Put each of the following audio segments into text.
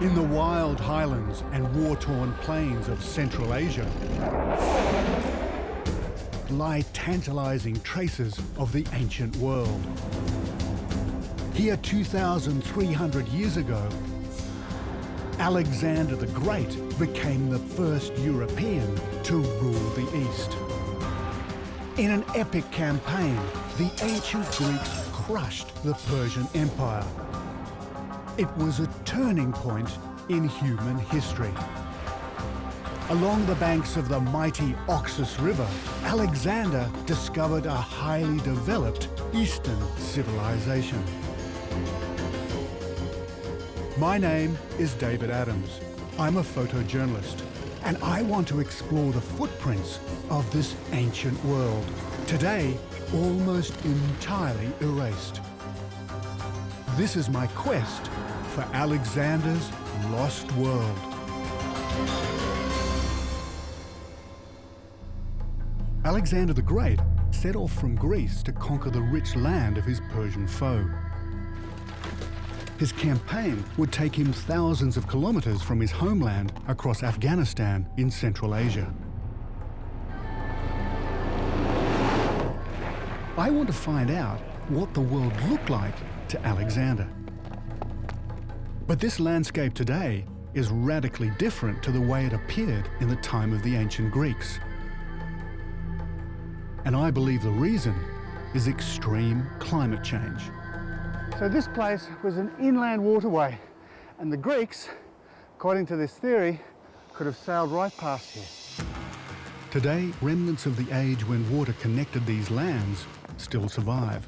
In the wild highlands and war-torn plains of Central Asia lie tantalizing traces of the ancient world. Here 2,300 years ago, Alexander the Great became the first European to rule the East. In an epic campaign, the ancient Greeks crushed the Persian Empire. It was a turning point in human history. Along the banks of the mighty Oxus River, Alexander discovered a highly developed Eastern civilization. My name is David Adams. I'm a photojournalist, and I want to explore the footprints of this ancient world, today almost entirely erased. This is my quest for Alexander's lost world. Alexander the Great set off from Greece to conquer the rich land of his Persian foe. His campaign would take him thousands of kilometers from his homeland across Afghanistan in Central Asia. I want to find out what the world looked like to Alexander. But this landscape today is radically different to the way it appeared in the time of the ancient Greeks. And I believe the reason is extreme climate change. So this place was an inland waterway, and the Greeks, according to this theory, could have sailed right past here. Today, remnants of the age when water connected these lands still survive.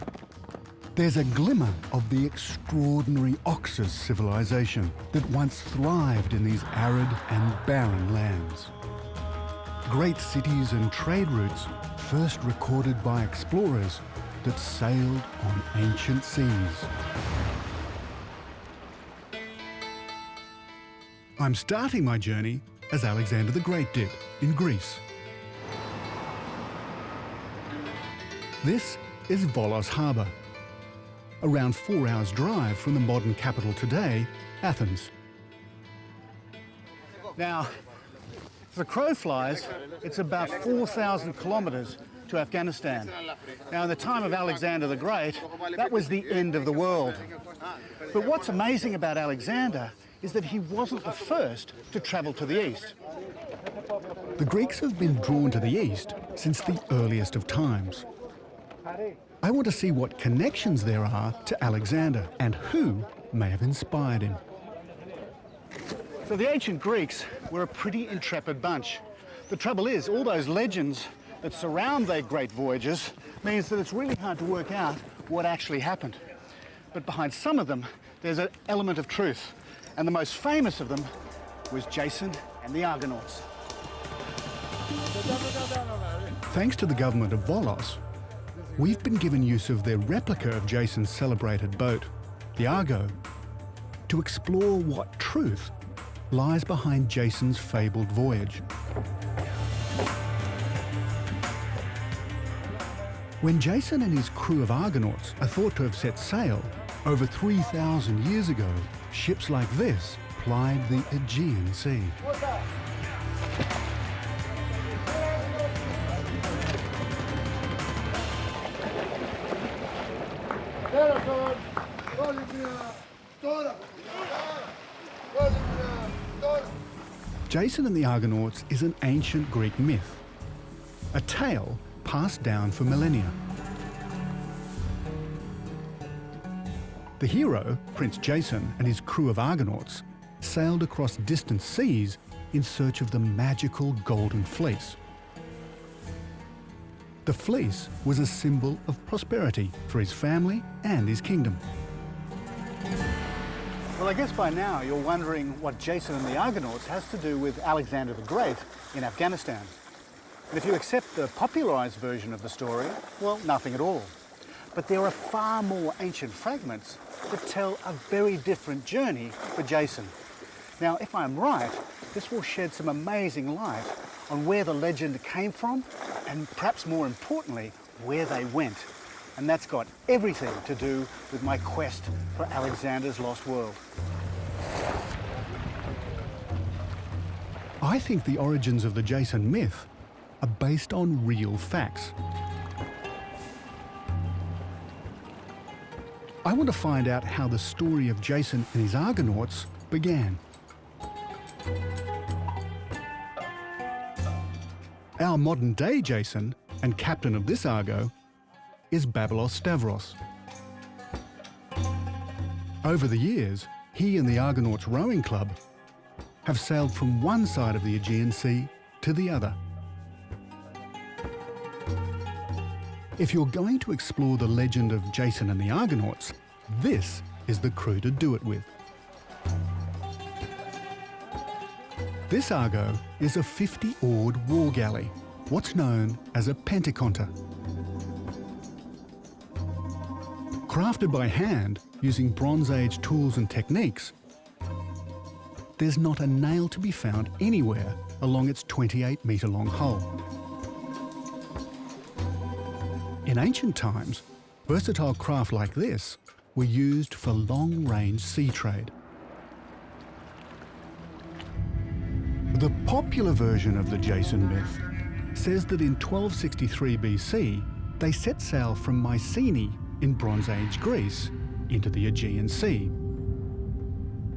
There's a glimmer of the extraordinary Oxus civilization that once thrived in these arid and barren lands. Great cities and trade routes first recorded by explorers that sailed on ancient seas. I'm starting my journey as Alexander the Great did, in Greece. This is Volos Harbour, around 4 hours' drive from the modern capital today, Athens. Now, as the crow flies, it's about 4,000 kilometres to Afghanistan. Now, in the time of Alexander the Great, that was the end of the world. But what's amazing about Alexander is that he wasn't the first to travel to the east. The Greeks have been drawn to the east since the earliest of times. I want to see what connections there are to Alexander and who may have inspired him. So the ancient Greeks were a pretty intrepid bunch. The trouble is, all those legends that surround their great voyages means that it's really hard to work out what actually happened. But behind some of them, there's an element of truth. And the most famous of them was Jason and the Argonauts. Thanks to the government of Volos, we've been given use of their replica of Jason's celebrated boat, the Argo, to explore what truth lies behind Jason's fabled voyage. When Jason and his crew of Argonauts are thought to have set sail, over 3,000 years ago, ships like this plied the Aegean Sea. Jason and the Argonauts is an ancient Greek myth, a tale passed down for millennia. The hero, Prince Jason, and his crew of Argonauts sailed across distant seas in search of the magical Golden Fleece. The fleece was a symbol of prosperity for his family and his kingdom. Well, I guess by now you're wondering what Jason and the Argonauts has to do with Alexander the Great in Afghanistan. And if you accept the popularized version of the story, well, nothing at all. But there are far more ancient fragments that tell a very different journey for Jason. Now, if I'm right, this will shed some amazing light on where the legend came from and, perhaps more importantly, where they went. And that's got everything to do with my quest for Alexander's lost world. I think the origins of the Jason myth are based on real facts. I want to find out how the story of Jason and his Argonauts began. Our modern-day Jason, and captain of this Argo, is Babylos Stavros. Over the years, he and the Argonauts Rowing Club have sailed from one side of the Aegean Sea to the other. If you're going to explore the legend of Jason and the Argonauts, this is the crew to do it with. This Argo is a 50-oared war galley, what's known as a pentaconta. Crafted by hand using Bronze Age tools and techniques, there's not a nail to be found anywhere along its 28-metre-long hull. In ancient times, versatile craft like this were used for long-range sea trade. The popular version of the Jason myth says that in 1263 BC, they set sail from Mycenae in Bronze Age Greece into the Aegean Sea.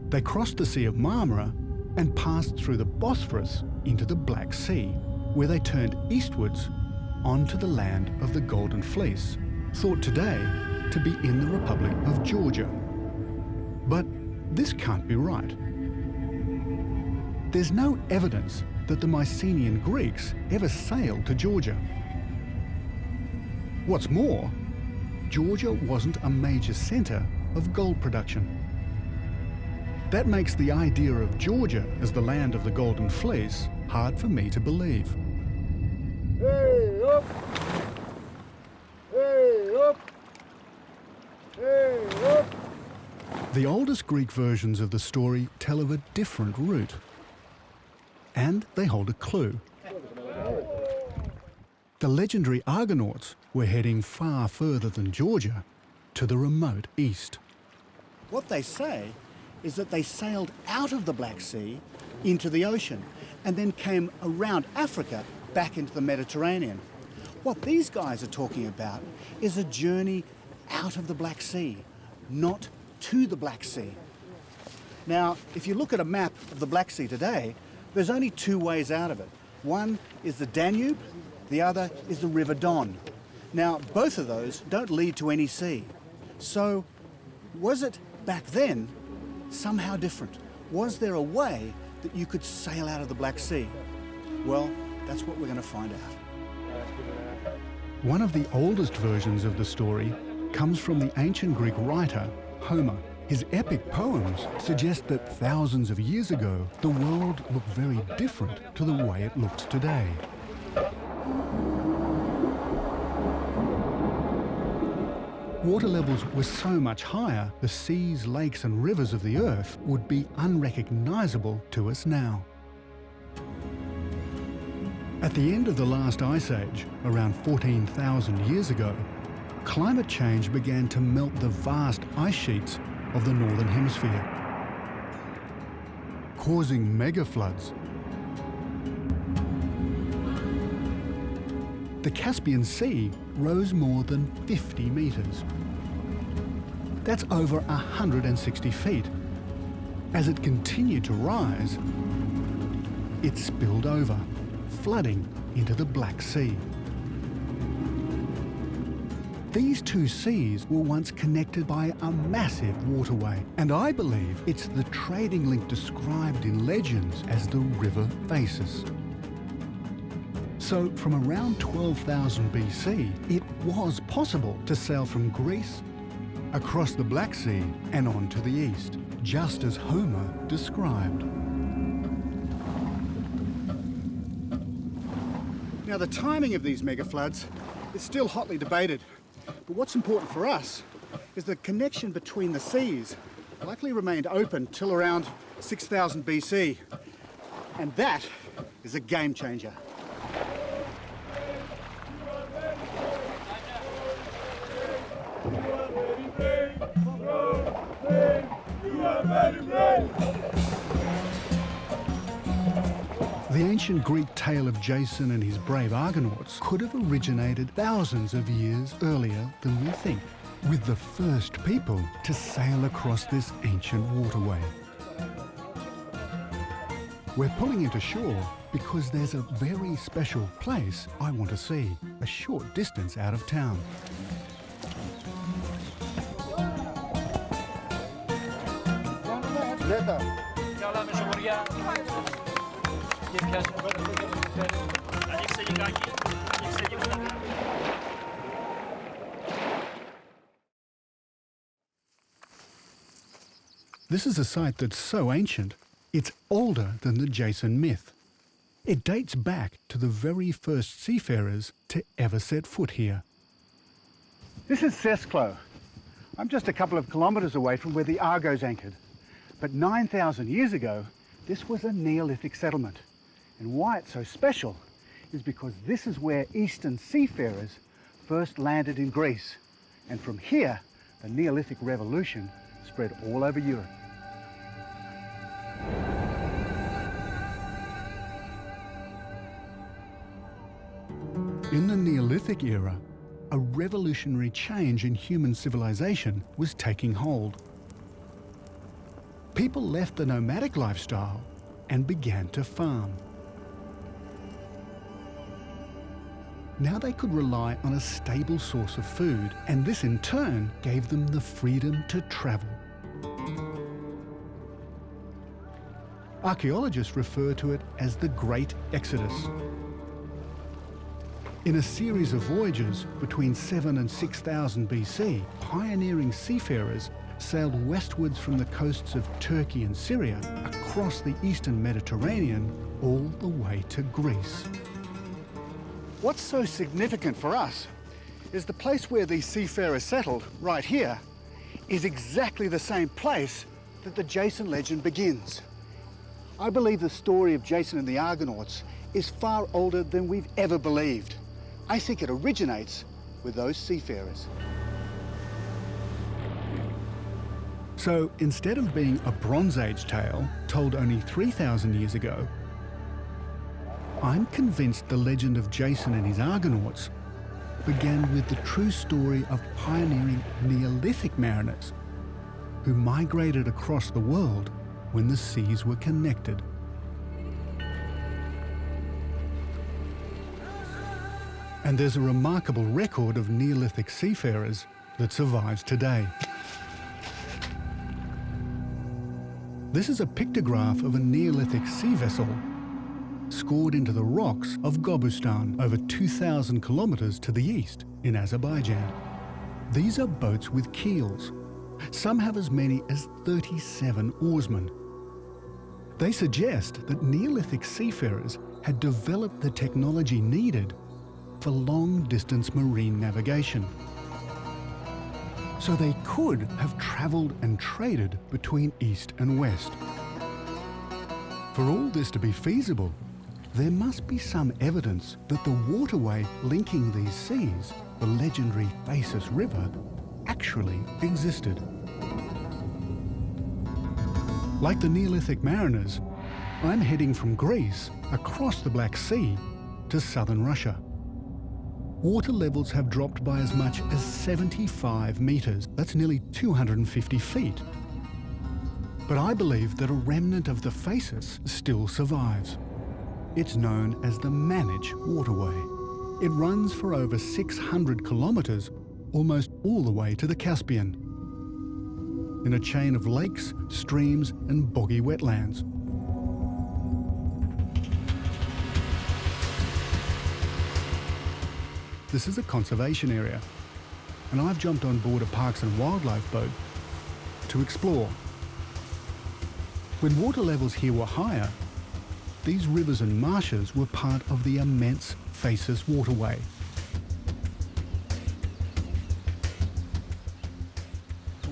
They crossed the Sea of Marmara and passed through the Bosphorus into the Black Sea, where they turned eastwards onto the land of the Golden Fleece, thought today to be in the Republic of Georgia. But this can't be right. There's no evidence that the Mycenaean Greeks ever sailed to Georgia. What's more, Georgia wasn't a major centre of gold production. That makes the idea of Georgia as the land of the Golden Fleece hard for me to believe. Hey up! Hey up! Hey up! The oldest Greek versions of the story tell of a different route. And they hold a clue. The legendary Argonauts were heading far further than Georgia, to the remote east. What they say is that they sailed out of the Black Sea into the ocean and then came around Africa back into the Mediterranean. What these guys are talking about is a journey out of the Black Sea, not to the Black Sea. Now, if you look at a map of the Black Sea today, there's only two ways out of it. One is the Danube, the other is the River Don. Now, both of those don't lead to any sea. So, was it back then somehow different? Was there a way that you could sail out of the Black Sea? Well, that's what we're going to find out. One of the oldest versions of the story comes from the ancient Greek writer Homer. His epic poems suggest that thousands of years ago, the world looked very different to the way it looks today. Water levels were so much higher, the seas, lakes and rivers of the Earth would be unrecognisable to us now. At the end of the last ice age, around 14,000 years ago, climate change began to melt the vast ice sheets of the Northern Hemisphere, causing mega floods. The Caspian Sea rose more than 50 metres. That's over 160 feet. As it continued to rise, it spilled over, flooding into the Black Sea. These two seas were once connected by a massive waterway, and I believe it's the trading link described in legends as the River Phasis. So from around 12,000 BC, it was possible to sail from Greece across the Black Sea and on to the east, just as Homer described. Now, the timing of these mega floods is still hotly debated. But what's important for us is the connection between the seas likely remained open till around 6000 BC. And that is a game changer. The ancient Greek tale of Jason and his brave Argonauts could have originated thousands of years earlier than we think, with the first people to sail across this ancient waterway. We're pulling into shore because there's a very special place I want to see, a short distance out of town. This is a site that's so ancient, it's older than the Jason myth. It dates back to the very first seafarers to ever set foot here. This is Sesklo. I'm just a couple of kilometres away from where the Argos anchored. But 9,000 years ago, this was a Neolithic settlement. And why it's so special is because this is where Eastern seafarers first landed in Greece. And from here, the Neolithic revolution spread all over Europe. In the Neolithic era, a revolutionary change in human civilization was taking hold. People left the nomadic lifestyle and began to farm. Now they could rely on a stable source of food, and this in turn gave them the freedom to travel. Archaeologists refer to it as the Great Exodus. In a series of voyages between 7 and 6000 BC, pioneering seafarers sailed westwards from the coasts of Turkey and Syria across the eastern Mediterranean all the way to Greece. What's so significant for us is the place where these seafarers settled, right here, is exactly the same place that the Jason legend begins. I believe the story of Jason and the Argonauts is far older than we've ever believed. I think it originates with those seafarers. So instead of being a Bronze Age tale told only 3,000 years ago, I'm convinced the legend of Jason and his Argonauts began with the true story of pioneering Neolithic mariners who migrated across the world when the seas were connected. And there's a remarkable record of Neolithic seafarers that survives today. This is a pictograph of a Neolithic sea vessel scored into the rocks of Gobustan, over 2,000 kilometres to the east in Azerbaijan. These are boats with keels. Some have as many as 37 oarsmen. They suggest that Neolithic seafarers had developed the technology needed for long-distance marine navigation. So they could have travelled and traded between east and west. For all this to be feasible, there must be some evidence that the waterway linking these seas, the legendary Phasis River, actually existed. Like the Neolithic mariners, I'm heading from Greece across the Black Sea to southern Russia. Water levels have dropped by as much as 75 metres. That's nearly 250 feet. But I believe that a remnant of the Phasis still survives. It's known as the Manich Waterway. It runs for over 600 kilometres, almost all the way to the Caspian, in a chain of lakes, streams and boggy wetlands. This is a conservation area, and I've jumped on board a Parks and Wildlife boat to explore. When water levels here were higher, these rivers and marshes were part of the immense Phasis waterway.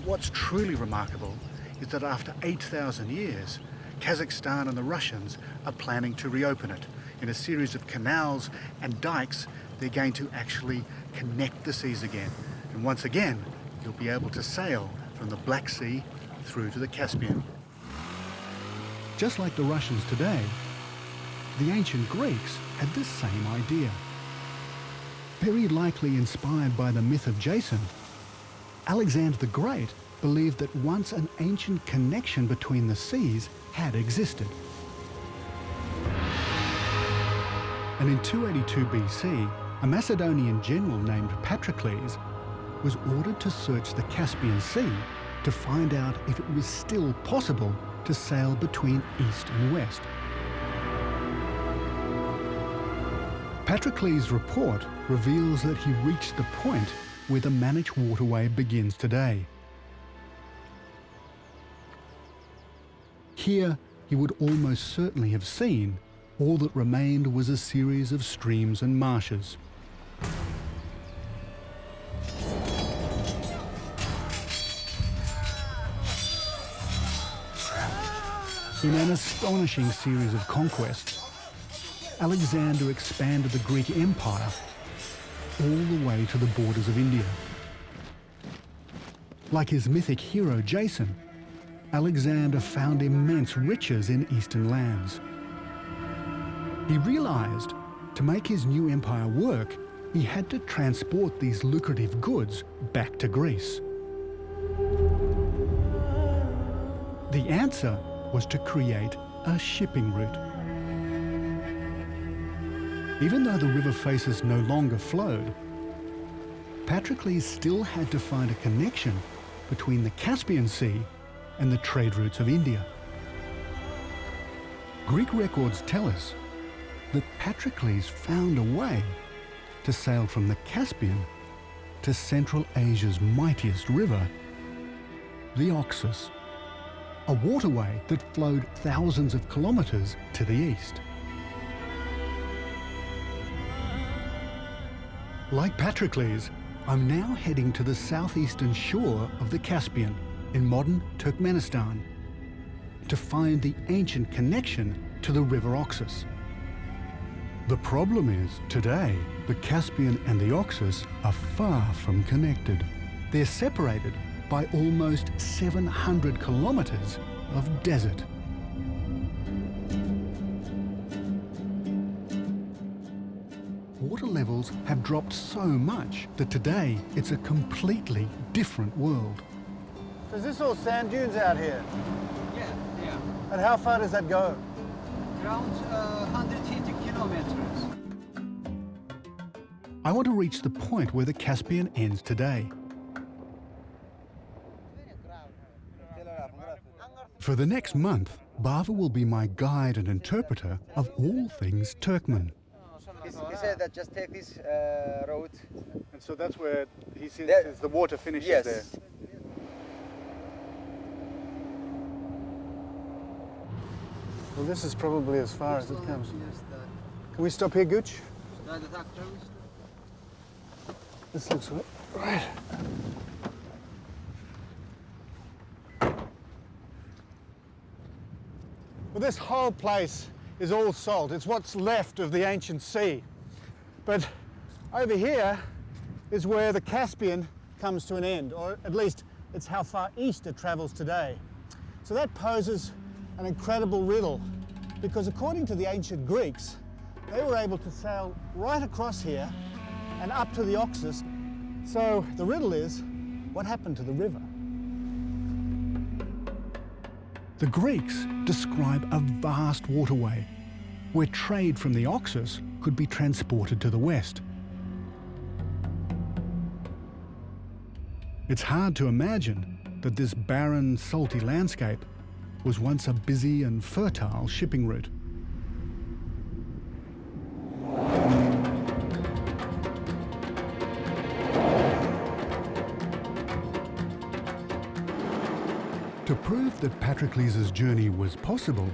What's truly remarkable is that after 8,000 years, Kazakhstan and the Russians are planning to reopen it. In a series of canals and dikes, they're going to actually connect the seas again. And once again, you'll be able to sail from the Black Sea through to the Caspian. Just like the Russians today, the ancient Greeks had the same idea. Very likely inspired by the myth of Jason, Alexander the Great believed that once an ancient connection between the seas had existed. And in 282 BC, a Macedonian general named Patroclus was ordered to search the Caspian Sea to find out if it was still possible to sail between east and west. Patroclus' report reveals that he reached the point where the Manic waterway begins today. Here, he would almost certainly have seen all that remained was a series of streams and marshes. In an astonishing series of conquests, Alexander expanded the Greek Empire all the way to the borders of India. Like his mythic hero Jason, Alexander found immense riches in eastern lands. He realized to make his new empire work, he had to transport these lucrative goods back to Greece. The answer was to create a shipping route. Even though the river Phasis no longer flowed, Patroclus still had to find a connection between the Caspian Sea and the trade routes of India. Greek records tell us that Patroclus found a way to sail from the Caspian to Central Asia's mightiest river, the Oxus, a waterway that flowed thousands of kilometers to the east. Like Patroclus, I'm now heading to the southeastern shore of the Caspian in modern Turkmenistan to find the ancient connection to the river Oxus. The problem is, today, the Caspian and the Oxus are far from connected. They're separated by almost 700 kilometers of desert. Water levels have dropped so much that today it's a completely different world. So is this all sand dunes out here? Yeah. And how far does that go? Around 180 kilometers. I want to reach the point where the Caspian ends today. For the next month, Bava will be my guide and interpreter of all things Turkmen. He said that just take this road. And so that's where he says There- the water finishes Yes. there. Well, this is probably as far as it comes. Can we stop here, Gooch? This looks right. Well, this whole place is all salt. It's what's left of the ancient sea. But over here is where the Caspian comes to an end, or at least it's how far east it travels today. So that poses an incredible riddle, because according to the ancient Greeks, they were able to sail right across here and up to the Oxus. So the riddle is, what happened to the river? The Greeks describe a vast waterway where trade from the Oxus could be transported to the west. It's hard to imagine that this barren, salty landscape was once a busy and fertile shipping route. To prove that Patroclus' journey was possible,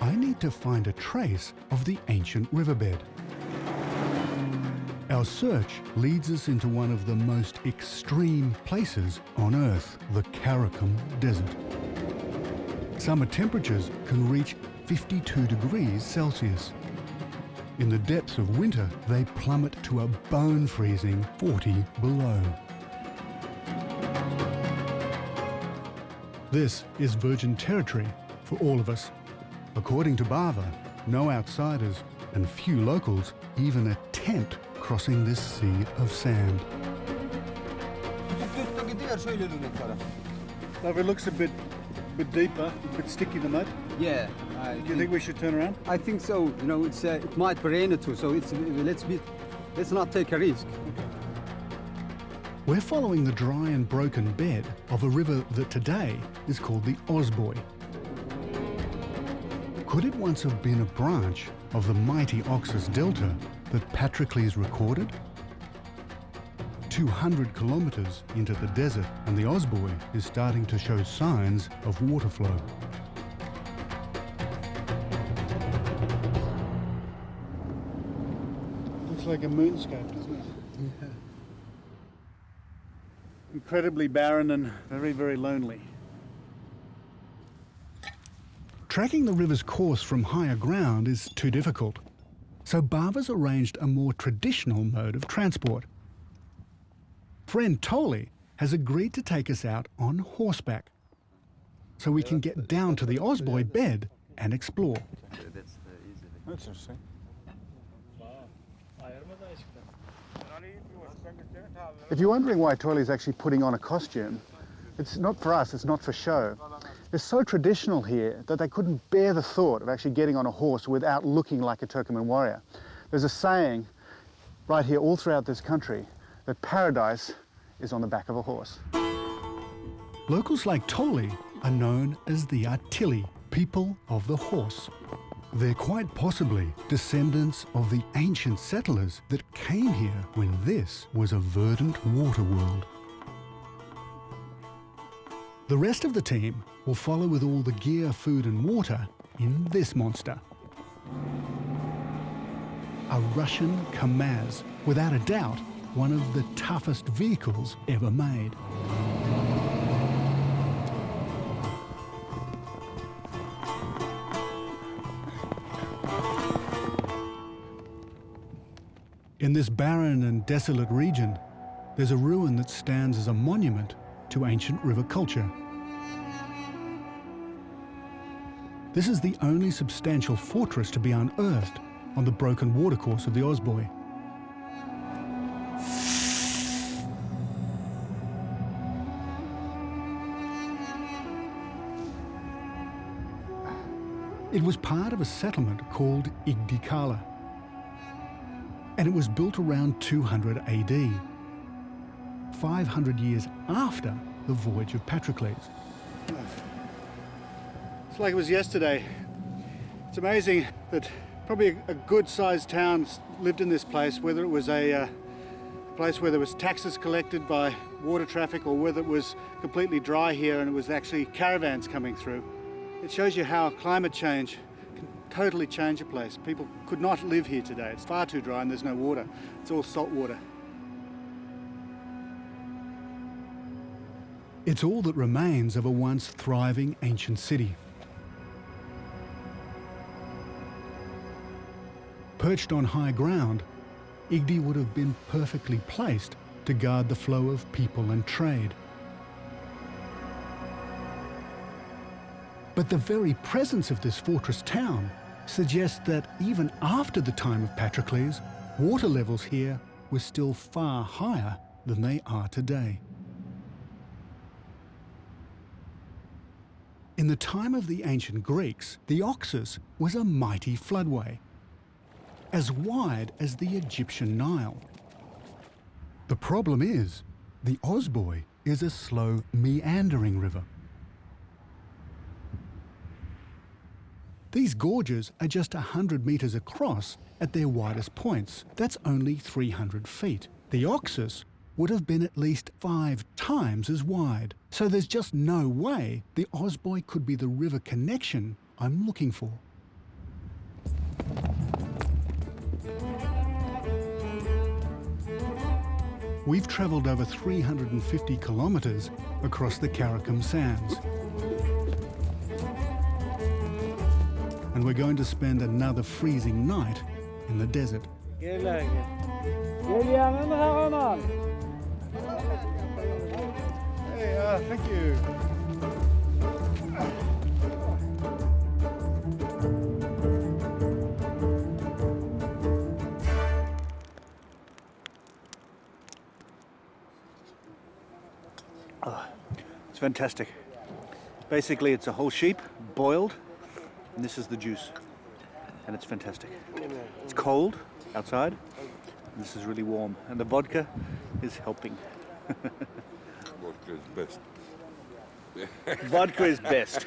I need to find a trace of the ancient riverbed. Our search leads us into one of the most extreme places on Earth, the Karakum Desert. Summer temperatures can reach 52 degrees Celsius. In the depths of winter, they plummet to a bone-freezing 40 below. This is virgin territory for all of us. According to Bava, no outsiders, and few locals even attempt crossing this sea of sand. So if it looks a bit deeper, a bit sticky, the mud, Yeah. do you think we should turn around? I think so. You know, it might rain too, so let's not take a risk. We're following the dry and broken bed of a river that today is called the Osboy. Could it once have been a branch of the mighty Oxus Delta that Patroclus recorded? 200 kilometers into the desert, and the Osboy is starting to show signs of water flow. Looks like a moonscape, doesn't it? Yeah. Incredibly barren and very, very lonely. Tracking the river's course from higher ground is too difficult, so Bava's arranged a more traditional mode of transport. Friend Toli has agreed to take us out on horseback, so we can get down to the Osboy bed and explore. That's interesting. If you're wondering why Toli's actually putting on a costume, it's not for us, it's not for show. It's so traditional here that they couldn't bear the thought of actually getting on a horse without looking like a Turkoman warrior. There's a saying right here all throughout this country that paradise is on the back of a horse. Locals like Toli are known as the Artili, people of the horse. They're quite possibly descendants of the ancient settlers that came here when this was a verdant water world. The rest of the team will follow with all the gear, food and water in this monster. A Russian Kamaz, without a doubt, one of the toughest vehicles ever made. In this barren and desolate region, there's a ruin that stands as a monument to ancient river culture. This is the only substantial fortress to be unearthed on the broken watercourse of the Osboy. It was part of a settlement called Igdikala, and it was built around 200 AD, 500 years after the voyage of Patroclus. It's like it was yesterday. It's amazing that probably a good-sized town lived in this place, whether it was a place where there was taxes collected by water traffic or whether it was completely dry here and it was actually caravans coming through. It shows you how climate change can totally change a place. People could not live here today. It's far too dry and there's no water. It's all salt water. It's all that remains of a once thriving ancient city. Perched on high ground, Igdi would have been perfectly placed to guard the flow of people and trade. But the very presence of this fortress town suggests that even after the time of Patroclus, water levels here were still far higher than they are today. In the time of the ancient Greeks, the Oxus was a mighty floodway, as wide as the Egyptian Nile. The problem is, the Osboy is a slow, meandering river. These gorges are just 100 metres across at their widest points. That's only 300 feet. The Oxus would have been at least 5 times as wide. So there's just no way the Osboy could be the river connection I'm looking for. We've travelled over 350 kilometres across the Karakum Sands. And we're going to spend another freezing night in the desert. Hey, thank you. fantastic. Basically, it's a whole sheep, boiled, and this is the juice. And it's fantastic. It's cold outside, and this is really warm. And the vodka is helping. Vodka is best. Vodka is best.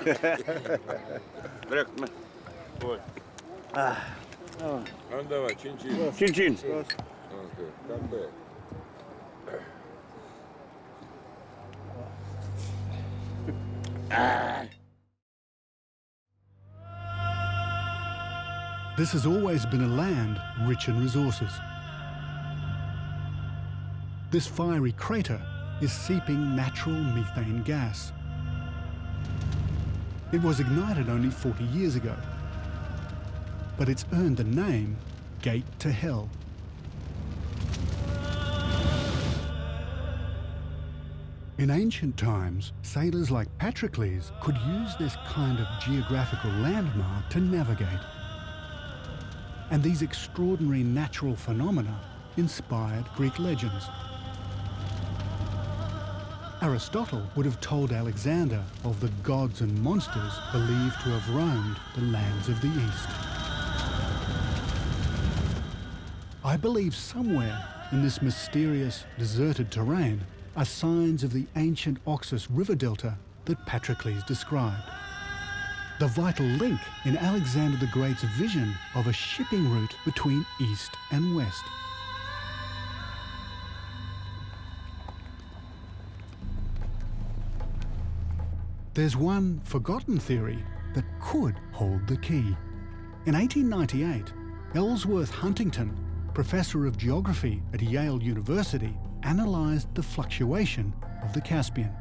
And давай, чин-чин. Chin-chin. Okay, come back. This has always been a land rich in resources. This fiery crater is seeping natural methane gas. It was ignited only 40 years ago, but it's earned the name Gate to Hell. In ancient times, sailors like Patroclus could use this kind of geographical landmark to navigate. And these extraordinary natural phenomena inspired Greek legends. Aristotle would have told Alexander of the gods and monsters believed to have roamed the lands of the East. I believe somewhere in this mysterious, deserted terrain are signs of the ancient Oxus river delta that Patroclus described. The vital link in Alexander the Great's vision of a shipping route between East and West. There's one forgotten theory that could hold the key. In 1898, Ellsworth Huntington, professor of geography at Yale University, analysed the fluctuation of the Caspian.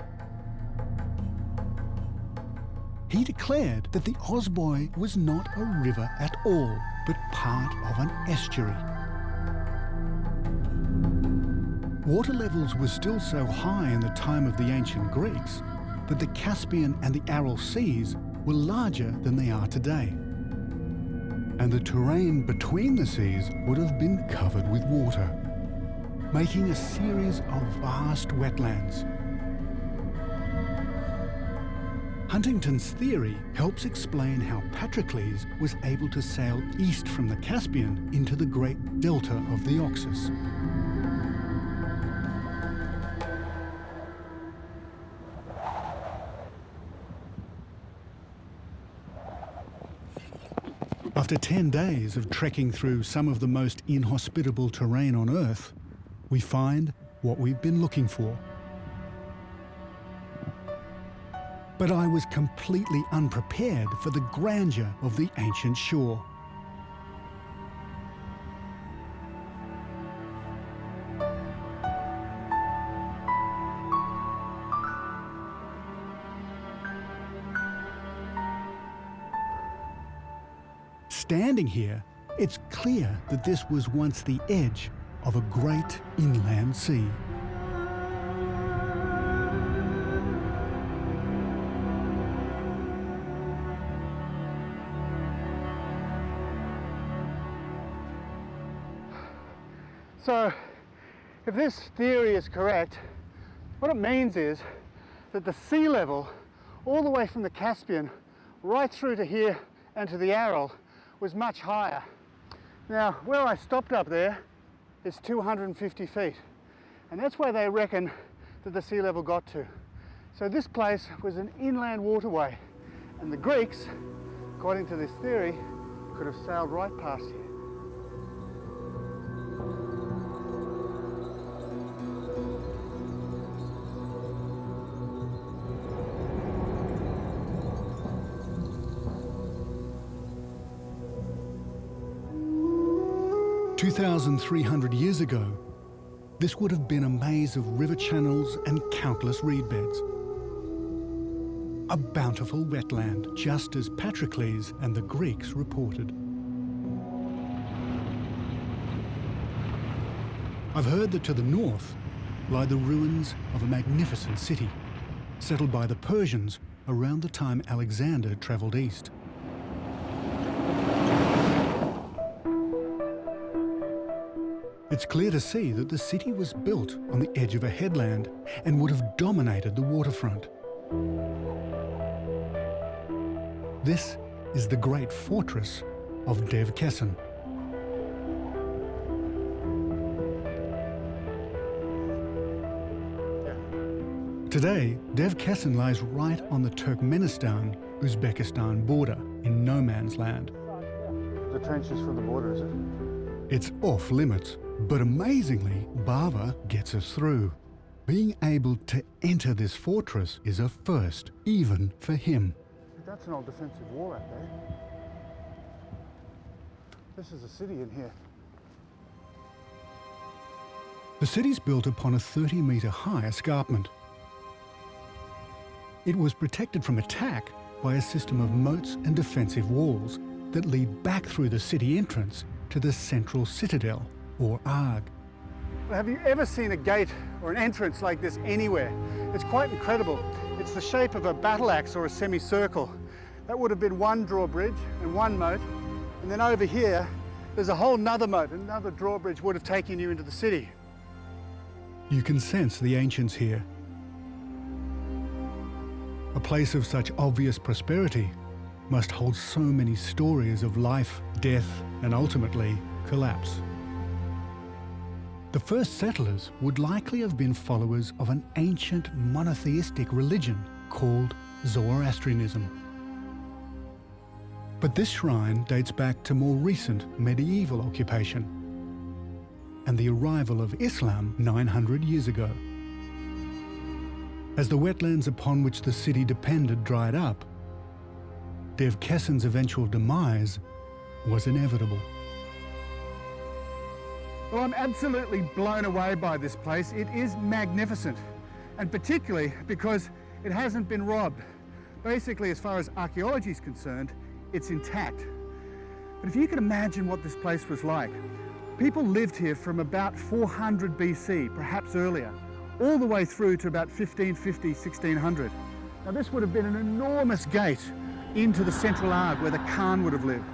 He declared that the Osboy was not a river at all, but part of an estuary. Water levels were still so high in the time of the ancient Greeks that the Caspian and the Aral Seas were larger than they are today. And the terrain between the seas would have been covered with water, making a series of vast wetlands. Huntington's theory helps explain how Patroclus was able to sail east from the Caspian into the great delta of the Oxus. After 10 days of trekking through some of the most inhospitable terrain on Earth, we find what we've been looking for. But I was completely unprepared for the grandeur of the ancient shore. Standing here, it's clear that this was once the edge of a great inland sea. So, if this theory is correct, what it means is that the sea level, all the way from the Caspian right through to here and to the Aral, was much higher. Now, where I stopped up there is 250 feet, and that's where they reckon that the sea level got to. So this place was an inland waterway, and the Greeks, according to this theory, could have sailed right past here. "2,300 years ago, this would have been a maze of river channels and countless reed beds. A bountiful wetland, just as Patroclus and the Greeks reported. I've heard that to the north lie the ruins of a magnificent city, settled by the Persians around the time Alexander travelled east. It's clear to see that the city was built on the edge of a headland and would have dominated the waterfront. This is the great fortress of Dev Kessen. Today, Dev Kessen lies right on the Turkmenistan-Uzbekistan border in no man's land. The trenches for the border, is it? It's off limits, but amazingly, Bava gets us through. Being able to enter this fortress is a first, even for him. That's an old defensive wall out there. This is a city in here. The city's built upon a 30-metre high escarpment. It was protected from attack by a system of moats and defensive walls that lead back through the city entrance to the central citadel, or Arg. Have you ever seen a gate or an entrance like this anywhere? It's quite incredible. It's the shape of a battle axe or a semicircle. That would have been one drawbridge and one moat. And then over here, there's a whole nother moat. Another drawbridge would have taken you into the city. You can sense the ancients here. A place of such obvious prosperity must hold so many stories of life, death, and ultimately collapse. The first settlers would likely have been followers of an ancient monotheistic religion called Zoroastrianism. But this shrine dates back to more recent medieval occupation and the arrival of Islam 900 years ago. As the wetlands upon which the city depended dried up, Dev Kessen's eventual demise was inevitable. Well, I'm absolutely blown away by this place. It is magnificent, and particularly because it hasn't been robbed. Basically, as far as archaeology is concerned, it's intact. But if you can imagine what this place was like, people lived here from about 400 BC, perhaps earlier, all the way through to about 1550, 1600. Now this would have been an enormous gate into the central Arg where the Khan would have lived.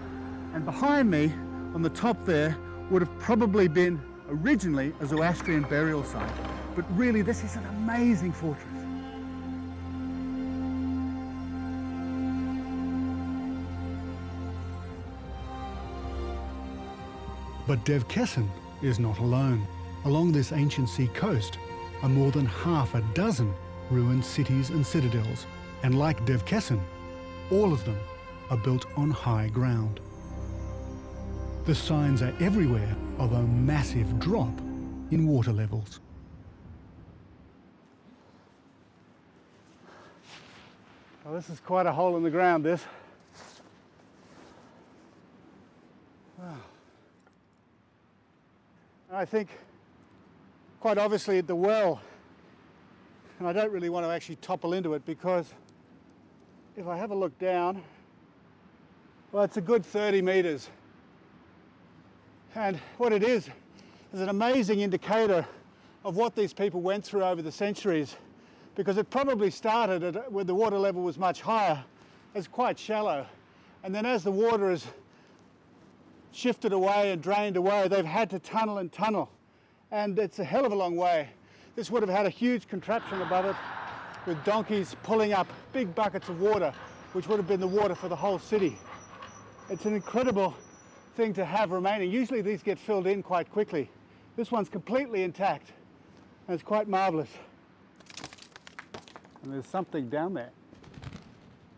And behind me, on the top there, would have probably been originally a Zoroastrian burial site. But really, this is an amazing fortress. But Dev Kessen is not alone. Along this ancient sea coast are more than half a dozen ruined cities and citadels. And like Dev Kessen, all of them are built on high ground. The signs are everywhere of a massive drop in water levels. Well, this is quite a hole in the ground, this. Wow. And I think, quite obviously, at the well, and I don't really want to actually topple into it because if I have a look down, well, it's a good 30 metres. And what it is an amazing indicator of what these people went through over the centuries, because it probably started at, when the water level was much higher, as quite shallow. And then as the water has shifted away and drained away, they've had to tunnel and tunnel. And it's a hell of a long way. This would have had a huge contraption above it with donkeys pulling up big buckets of water, which would have been the water for the whole city. It's an incredible thing to have remaining. Usually these get filled in quite quickly. This one's completely intact, and it's quite marvellous. And there's something down there.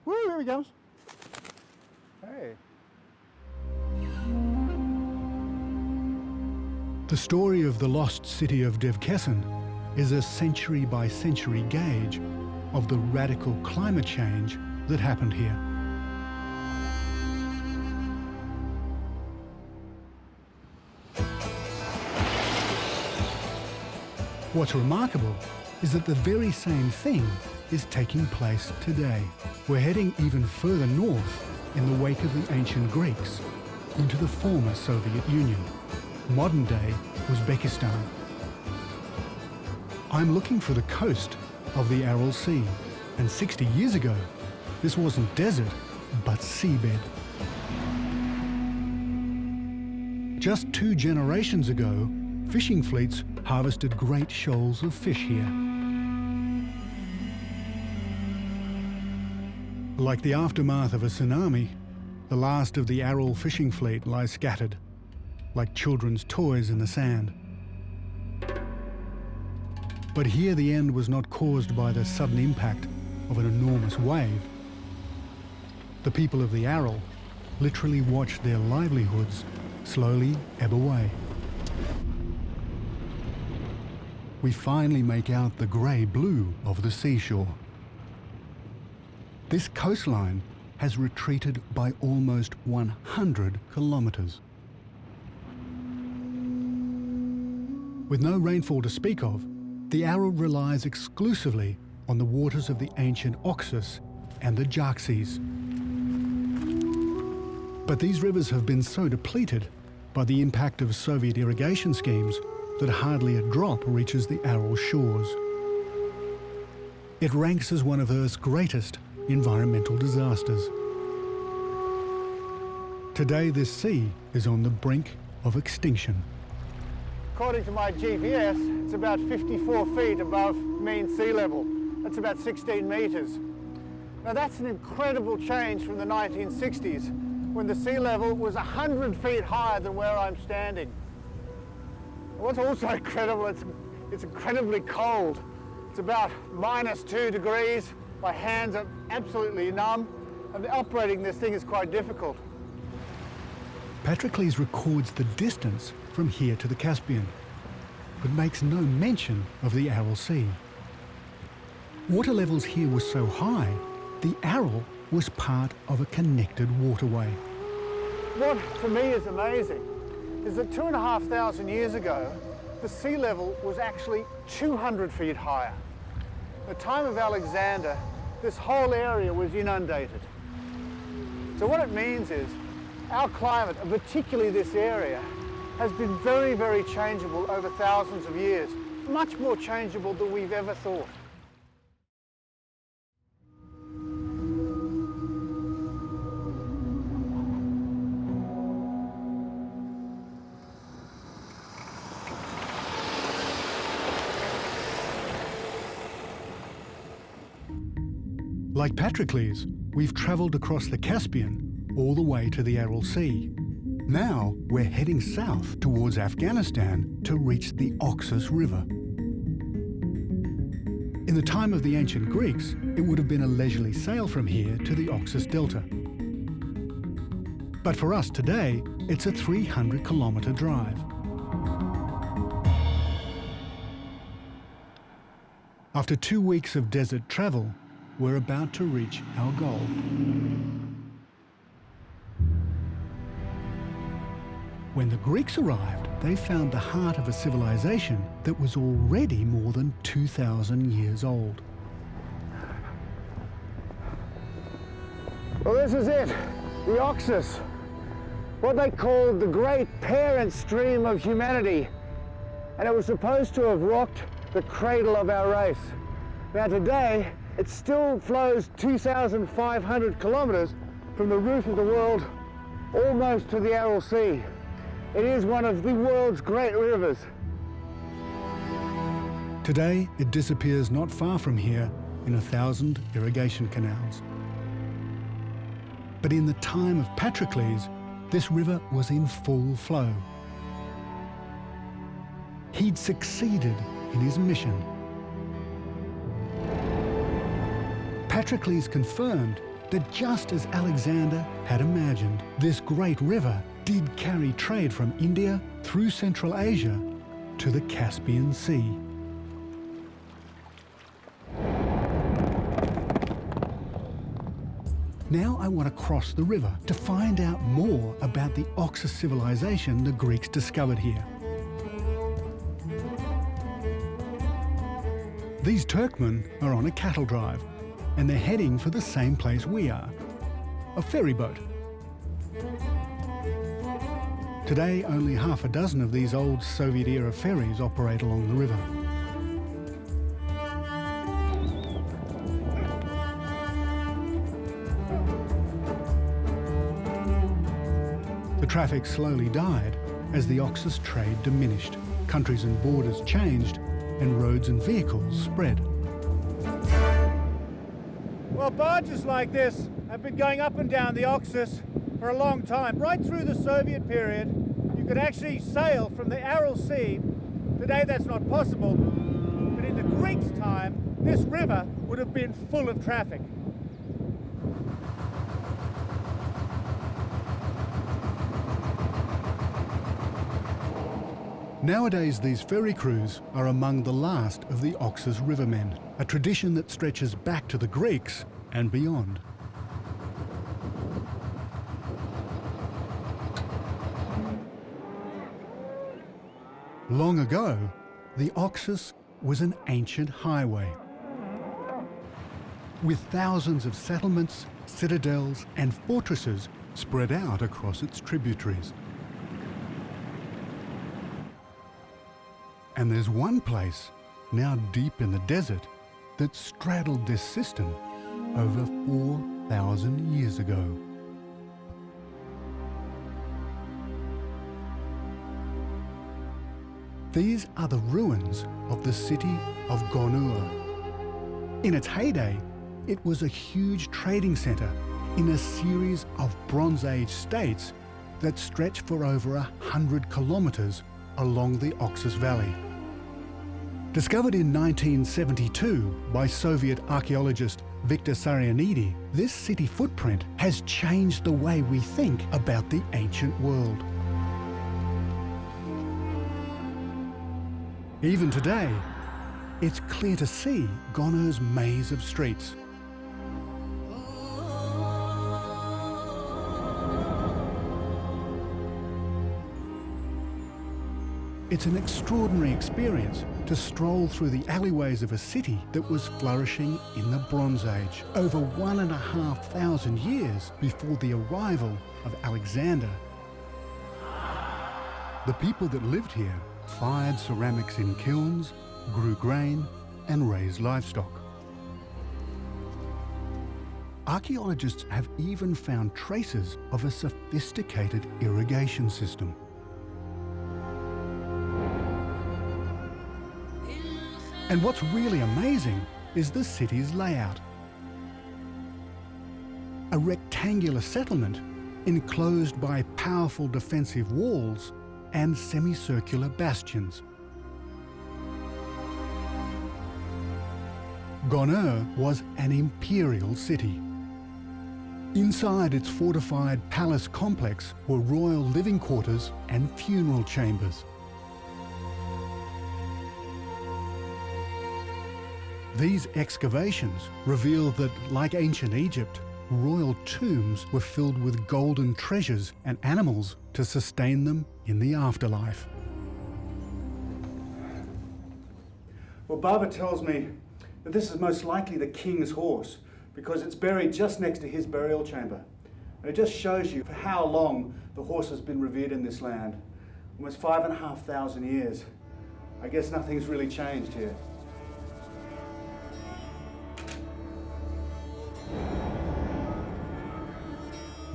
Woo, here he comes. Hey. The story of the lost city of Dev Kessen is a century by century gauge of the radical climate change that happened here. What's remarkable is that the very same thing is taking place today. We're heading even further north in the wake of the ancient Greeks into the former Soviet Union, modern-day Uzbekistan. I'm looking for the coast of the Aral Sea, and 60 years ago, this wasn't desert, but seabed. Just 2 generations ago, fishing fleets harvested great shoals of fish here. Like the aftermath of a tsunami, the last of the Aral fishing fleet lies scattered, like children's toys in the sand. But here the end was not caused by the sudden impact of an enormous wave. The people of the Aral literally watched their livelihoods slowly ebb away. We finally make out the grey blue of the seashore. This coastline has retreated by almost 100 kilometres. With no rainfall to speak of, the Aral relies exclusively on the waters of the ancient Oxus and the Oxus. But these rivers have been so depleted by the impact of Soviet irrigation schemes that hardly a drop reaches the Aral shores. It ranks as one of Earth's greatest environmental disasters. Today, this sea is on the brink of extinction. According to my GPS, it's about 54 feet above mean sea level. That's about 16 metres. Now that's an incredible change from the 1960s, when the sea level was 100 feet higher than where I'm standing. What's also incredible, it's incredibly cold. It's about -2 degrees. My hands are absolutely numb, and operating this thing is quite difficult. Patrocles records the distance from here to the Caspian, but makes no mention of the Aral Sea. Water levels here were so high, the Aral was part of a connected waterway. What for me is amazing is that 2,500 years ago, the sea level was actually 200 feet higher. At the time of Alexander, this whole area was inundated. So what it means is our climate, and particularly this area, has been very, very changeable over thousands of years, much more changeable than we've ever thought. Like Patrocles, we've travelled across the Caspian all the way to the Aral Sea. Now we're heading south towards Afghanistan to reach the Oxus River. In the time of the ancient Greeks, it would have been a leisurely sail from here to the Oxus Delta. But for us today, it's a 300-kilometre drive. After 2 weeks of desert travel, we're about to reach our goal. When the Greeks arrived, they found the heart of a civilization that was already more than 2,000 years old. Well, this is it, the Oxus, what they called the great parent stream of humanity. And it was supposed to have rocked the cradle of our race. Now today, it still flows 2,500 kilometres from the roof of the world almost to the Aral Sea. It is one of the world's great rivers. Today, it disappears not far from here in 1,000 irrigation canals. But in the time of Patrocles, this river was in full flow. He'd succeeded in his mission. Patrocles confirmed that just as Alexander had imagined, this great river did carry trade from India through Central Asia to the Caspian Sea. Now I want to cross the river to find out more about the Oxus civilization the Greeks discovered here. These Turkmen are on a cattle drive, and they're heading for the same place we are, a ferry boat. Today, only half a dozen of these old Soviet-era ferries operate along the river. The traffic slowly died as the Oxus trade diminished, countries and borders changed, and roads and vehicles spread. Well, barges like this have been going up and down the Oxus for a long time. Right through the Soviet period, you could actually sail from the Aral Sea. Today that's not possible, but in the Greeks' time, this river would have been full of traffic. Nowadays, these ferry crews are among the last of the Oxus rivermen, a tradition that stretches back to the Greeks and beyond. Long ago, the Oxus was an ancient highway with thousands of settlements, citadels and fortresses spread out across its tributaries. And there's one place, now deep in the desert, that straddled this system over 4,000 years ago. These are the ruins of the city of Gonur. In its heyday, it was a huge trading centre in a series of Bronze Age states that stretch for over 100 kilometres along the Oxus Valley. Discovered in 1972 by Soviet archaeologist Viktor Sarianidi, this city footprint has changed the way we think about the ancient world. Even today, it's clear to see Gonur's maze of streets. It's an extraordinary experience to stroll through the alleyways of a city that was flourishing in the Bronze Age, over 1,500 years before the arrival of Alexander. The people that lived here fired ceramics in kilns, grew grain, and raised livestock. Archaeologists have even found traces of a sophisticated irrigation system. And what's really amazing is the city's layout. A rectangular settlement enclosed by powerful defensive walls and semicircular bastions. Gonur was an imperial city. Inside its fortified palace complex were royal living quarters and funeral chambers. These excavations reveal that, like ancient Egypt, royal tombs were filled with golden treasures and animals to sustain them in the afterlife. Well, Baba tells me that this is most likely the king's horse because it's buried just next to his burial chamber. And it just shows you for how long the horse has been revered in this land. Almost 5,500 years. I guess nothing's really changed here.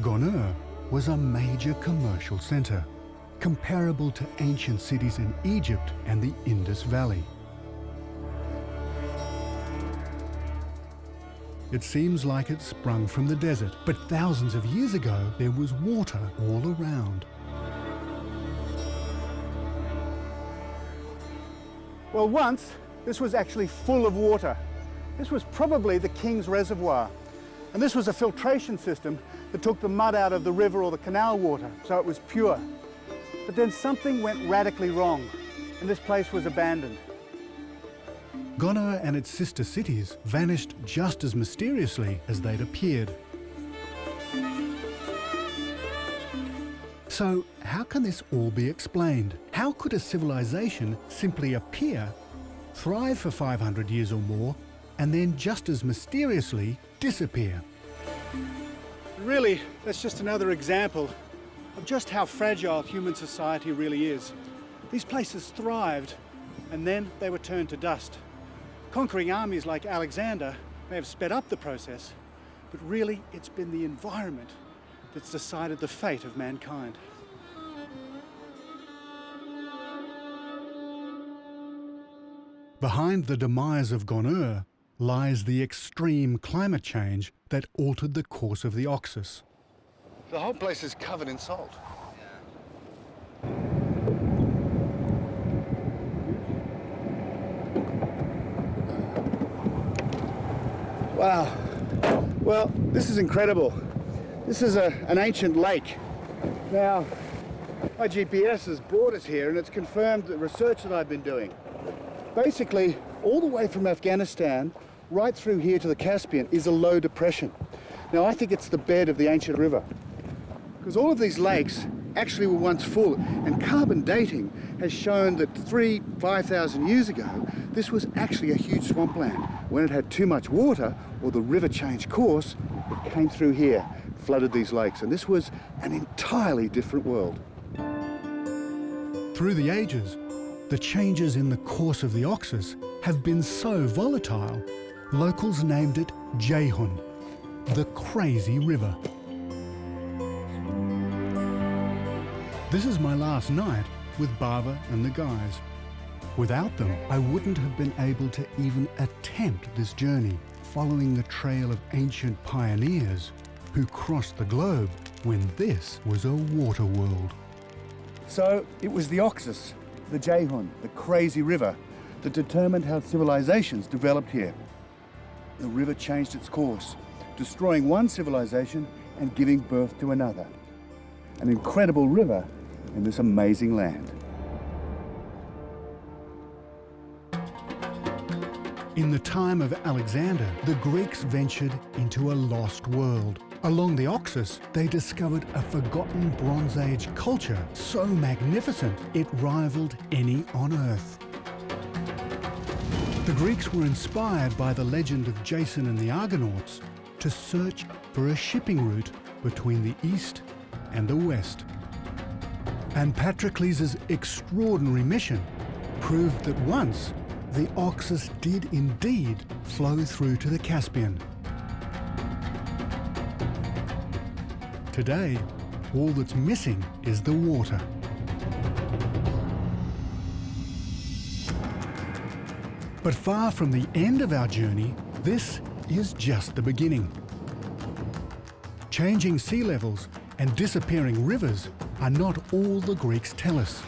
Gonur was a major commercial centre, comparable to ancient cities in Egypt and the Indus Valley. It seems like it sprung from the desert, but thousands of years ago there was water all around. Well, once this was actually full of water. This was probably the king's reservoir. And this was a filtration system that took the mud out of the river or the canal water, so it was pure. But then something went radically wrong, and this place was abandoned. Gonur and its sister cities vanished just as mysteriously as they'd appeared. So how can this all be explained? How could a civilization simply appear, thrive for 500 years or more, and then just as mysteriously disappear? Really, that's just another example of just how fragile human society really is. These places thrived, and then they were turned to dust. Conquering armies like Alexander may have sped up the process, but really it's been the environment that's decided the fate of mankind. Behind the demise of Gonur lies the extreme climate change that altered the course of the Oxus. The whole place is covered in salt. Wow. Well, this is incredible. This is an ancient lake. Now, my GPS has brought us here and it's confirmed the research that I've been doing. Basically, all the way from Afghanistan right through here to the Caspian is a low depression. Now, I think it's the bed of the ancient river, because all of these lakes actually were once full, and carbon dating has shown that 5,000 years ago, this was actually a huge swampland. When it had too much water, or the river changed course, it came through here, flooded these lakes, and this was an entirely different world. Through the ages, the changes in the course of the Oxus have been so volatile, locals named it Ceyhun, the crazy river. This is my last night with Bava and the guys. Without them, I wouldn't have been able to even attempt this journey, following the trail of ancient pioneers who crossed the globe when this was a water world. So it was the Oxus, the Ceyhun, the crazy river, that determined how civilizations developed here. The river changed its course, destroying one civilization and giving birth to another. An incredible river in this amazing land. In the time of Alexander, the Greeks ventured into a lost world. Along the Oxus, they discovered a forgotten Bronze Age culture so magnificent it rivaled any on Earth. The Greeks were inspired by the legend of Jason and the Argonauts to search for a shipping route between the East and the West. And Patroclus' extraordinary mission proved that once the Oxus did indeed flow through to the Caspian. Today, all that's missing is the water. But far from the end of our journey, this is just the beginning. Changing sea levels and disappearing rivers are not all the Greeks tell us.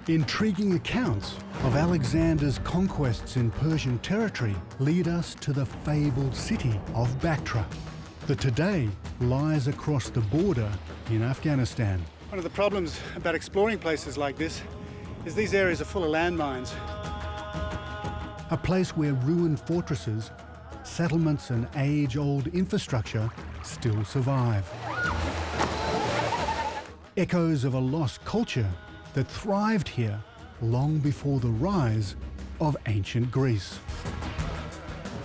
Intriguing accounts of Alexander's conquests in Persian territory lead us to the fabled city of Bactra, that today lies across the border in Afghanistan. One of the problems about exploring places like this is these areas are full of landmines. A place where ruined fortresses, settlements and age-old infrastructure still survive. Echoes of a lost culture that thrived here long before the rise of ancient Greece.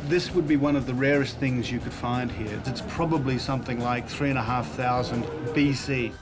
This would be one of the rarest things you could find here. It's probably something like 3,500 BC.